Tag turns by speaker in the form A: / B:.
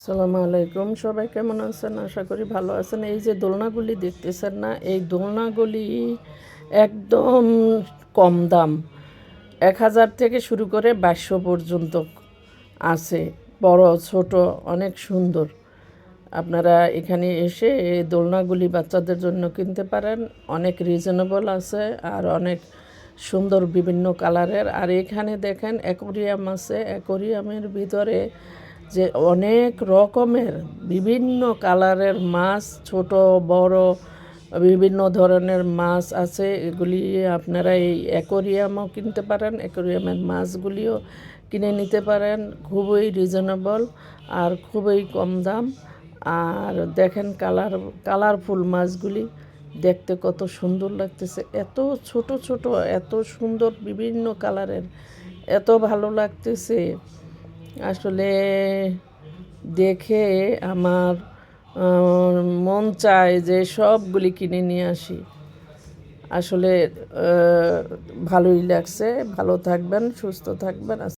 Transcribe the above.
A: আসসালামু আলাইকুম, সবাই কেমন আছেন? আশা করি ভালো আছেন। এই যে দোলনাগুলি দেখতেছেন না, এই দোলনাগুলি একদম কম দাম। 1000 থেকে শুরু করে 2200 পর্যন্ত আছে। বড় ছোট অনেক সুন্দর। আপনারা এখানে এসে এই দোলনাগুলি বাচ্চাদের জন্য কিনতে পারেন। অনেক রিজনেবল আছে আর অনেক সুন্দর বিভিন্ন কালারের। আর এখানে দেখেন অ্যাকোরিয়াম আছে। অ্যাকোরিয়ামের ভিতরে যে অনেক রকমের বিভিন্ন কালারের মাছ, ছোট বড় বিভিন্ন ধরনের মাছ আছে। এগুলি আপনারা এই অ্যাকোরিয়ামও কিনতে পারেন, অ্যাকোরিয়ামের মাছগুলিও কিনে নিতে পারেন। খুবই রিজনেবল আর খুবই কম দাম। আর দেখেন কালারফুল মাছগুলি দেখতে কত সুন্দর লাগতেছে। এত ছোট ছোট, এত সুন্দর বিভিন্ন কালারের, এত ভালো লাগতেছে আসলে দেখে আমার মন চায় যে সবগুলি কিনে নিয়ে আসি। আসলে ভালোই লাগছে। ভালো থাকবেন, সুস্থ থাকবেন।